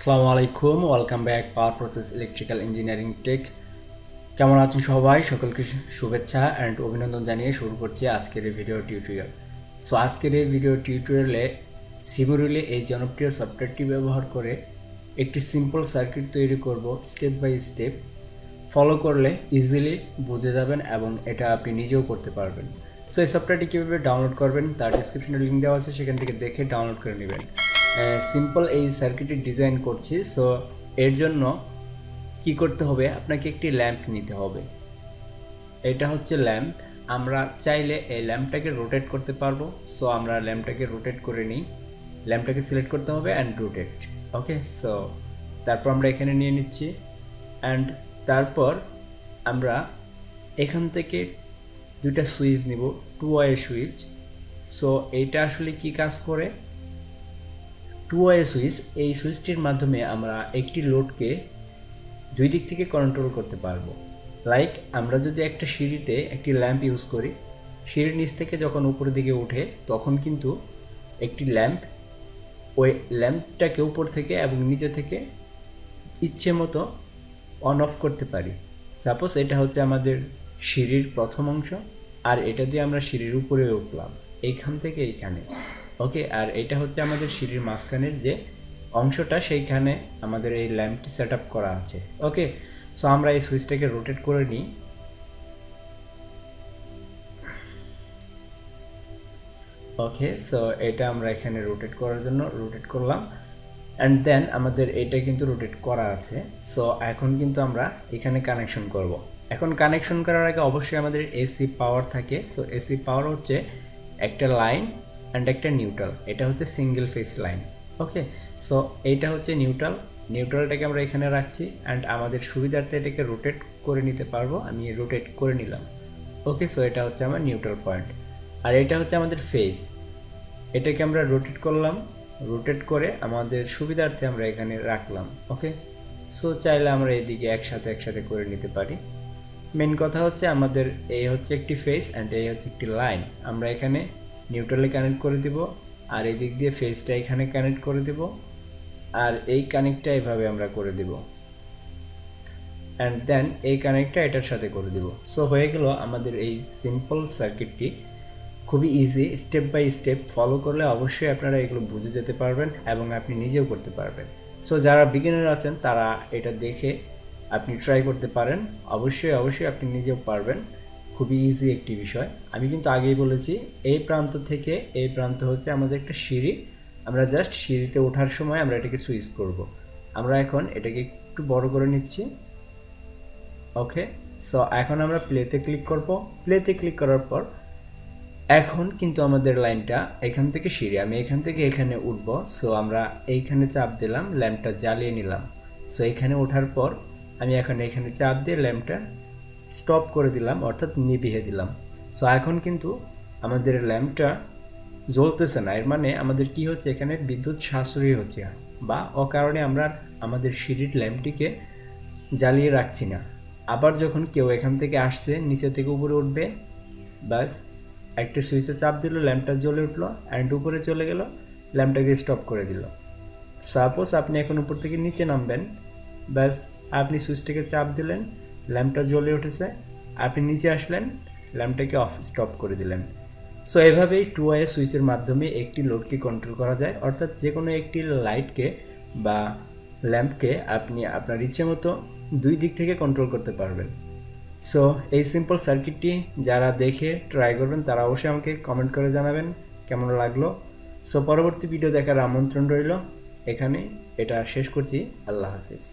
আসসালামু আলাইকুম, welcome back পাওয়ার process electrical engineering take. কেমন আছেন সবাই? সকলকে শুভেচ্ছা অ্যান্ড অভিনন্দন জানিয়ে শুরু করছি আজকের এই ভিডিও টিউটোরিয়াল। সো আজকের এই ভিডিও টিউটোরিয়ালে সিমুরিলে এই জনপ্রিয় সফটওয়্যারটি ব্যবহার করে একটি সিম্পল সার্কিট তৈরি করব। স্টেপ বাই স্টেপ ফলো করলে ইজিলি বুঝে যাবেন এবং এটা আপনি নিজেও করতে পারবেন। সো এই সফটওয়্যারটি কীভাবে ডাউনলোড করবেন তার ডিসক্রিপশনে লিঙ্ক দেওয়া আছে, সেখান থেকে দেখে ডাউনলোড করে নেবেন। সিম্পল এই সার্কিটটি ডিজাইন করছি। সো এর জন্য কি করতে হবে, আপনাকে একটি ল্যাম্প নিতে হবে। এটা হচ্ছে ল্যাম্প। আমরা চাইলে এই ল্যাম্পটাকে রোটেট করতে পারবো। সো আমরা ল্যাম্পটাকে রোটেট করে নিই। ল্যাম্পটাকে সিলেক্ট করতে হবে অ্যান্ড রোটেট। ওকে, সো তারপর আমরা এখানে নিয়ে নিচ্ছি অ্যান্ড তারপর আমরা এখান থেকে দুইটা সুইচ নিব, 2 ওয়ে সুইচ। সো এইটা আসলে কি কাজ করে, 2 ওয়ে সুইচ, এই সুইচটির মাধ্যমে আমরা একটি লোডকে দুই দিক থেকে কন্ট্রোল করতে পারবো। লাইক আমরা যদি একটা সিঁড়িতে একটি ল্যাম্প ইউজ করি, সিঁড়ির নিচ থেকে যখন উপরের দিকে ওঠে তখন কিন্তু একটি ল্যাম্প ওই ল্যাম্পটাকে উপর থেকে এবং নিচে থেকে ইচ্ছে মতো অন অফ করতে পারি। সাপোজ এটা হচ্ছে আমাদের সিঁড়ির প্রথম অংশ, আর এটা দিয়ে আমরা সিঁড়ির উপরে উঠলাম এইখান থেকে এইখানে। ওকে, আর এটা হচ্ছে আমাদের সিঁড়ির মাঝখানের যে অংশটা, সেইখানে আমাদের এই ল্যাম্পটি সেট আপ করা আছে। ওকে, সো আমরা এই সুইচটাকে রোটেট করে নিই। ওকে, সো এটা আমরা এখানে রোটেট করার জন্য রোটেট করলাম অ্যান্ড দেন আমাদের এটা কিন্তু রোটেট করা আছে। সো এখন কিন্তু আমরা এখানে কানেকশন করব। এখন কানেকশন করার আগে অবশ্যই আমাদের এসি পাওয়ার থাকে। সো এসি পাওয়ার হচ্ছে একটা লাইন অ্যান্ড একটা নিউট্রাল। এটা হচ্ছে সিঙ্গেল ফেজ লাইন। ওকে, সো এইটা হচ্ছে নিউট্রাল। নিউট্রালটাকে আমরা এখানে রাখছি অ্যান্ড আমাদের সুবিধার্থে এটাকে রোটেট করে নিতে পারবো। আমি রোটেট করে নিলাম। ওকে, সো এটা হচ্ছে আমার নিউট্রাল পয়েন্ট আর এটা হচ্ছে আমাদের ফেজ। এটাকে আমরা রোটেট করলাম, রোটেট করে আমাদের সুবিধার্থে আমরা এখানে রাখলাম। ওকে, সো চাইলে আমরা এদিকে একসাথে করে নিতে পারি। মেন কথা হচ্ছে আমাদের এই হচ্ছে একটি ফেজ অ্যান্ড এই হচ্ছে একটি লাইন। আমরা এখানে নিউট্রালে কানেক্ট করে দিব আর এই দিক দিয়ে ফেজটা এখানে কানেক্ট করে দিব আর এই কানেক্টটা এইভাবে আমরা করে দিব অ্যান্ড দেন এই কানেক্টটা এটার সাথে করে দিব। সো হয়ে গেল আমাদের এই সিম্পল সার্কিটটি। খুবই easy, step by step follow করলে অবশ্যই আপনারা এগুলো বুঝে যেতে পারবেন এবং আপনি নিজেও করতে পারবেন। সো যারা বিগিনার আছেন তারা এটা দেখে আপনি ট্রাই করতে পারেন। অবশ্যই আপনি নিজেও পারবেন। খুবই ইজি একটি বিষয়। আমি কিন্তু আগেই বলেছি, এই প্রান্ত থেকে এই প্রান্ত হচ্ছে আমাদের একটা সিঁড়ি। আমরা জাস্ট সিঁড়িতে ওঠার সময় আমরা এটাকে সুইচ করব। আমরা এখন এটাকে একটু বড় করে নিচ্ছি। ওকে, সো এখন আমরা প্লেতে ক্লিক করব। প্লেতে ক্লিক করার পর এখন কিন্তু আমাদের লাইনটা এখান থেকে সিঁড়ি, আমি এখান থেকে এখানে উঠব। সো আমরা এইখানে চাপ দিলাম, ল্যাম্পটা জ্বালিয়ে নিলাম। সো এখানে ওঠার পর আমি এখন এখানে চাপ দিয়ে ল্যাম্পটা স্টপ করে দিলাম, অর্থাৎ নিভিয়ে দিলাম। সো এখন কিন্তু আমাদের ল্যাম্পটা জ্বলতেছে না। এর মানে আমাদের কি হচ্ছে, এখানে বিদ্যুৎ সাশ্রয়ী হচ্ছে বা অকারণে আমরা আমাদের সিঁড়ির ল্যাম্পটিকে জ্বালিয়ে রাখছি না। আবার যখন কেউ এখান থেকে আসছে, নিচে থেকে উপরে উঠবে, বাস একটা সুইচে চাপ দিল, ল্যাম্পটা জ্বলে উঠলো অ্যান্ড উপরে চলে গেল, ল্যাম্পটাকে স্টপ করে দিল। সাপোজ আপনি এখন উপর থেকে নিচে নামবেন, ব্যাস আপনি সুইচটাকে চাপ দিলেন, ল্যাম্পটা জ্বলে উঠেছে, আপনি নিচে আসলেন, ল্যাম্পটাকে স্টপ করে দিলেন। সো এভাবেই 2 ওয়ে সুইচের মাধ্যমে একটি লোডকে কন্ট্রোল করা যায়, অর্থাৎ যে কোনো একটি লাইটকে বা ল্যাম্পকে আপনি আপনার ইচ্ছে মতো দুই দিক থেকে কন্ট্রোল করতে পারবেন। সো এই সিম্পল সার্কিটটি যারা দেখে ট্রাই করবেন তারা অবশ্যই আমাকে কমেন্ট করে জানাবেন কেমন লাগলো। সো পরবর্তী ভিডিও দেখার আমন্ত্রণ রইল। এখানে এটা শেষ করছি। আল্লাহ হাফিজ।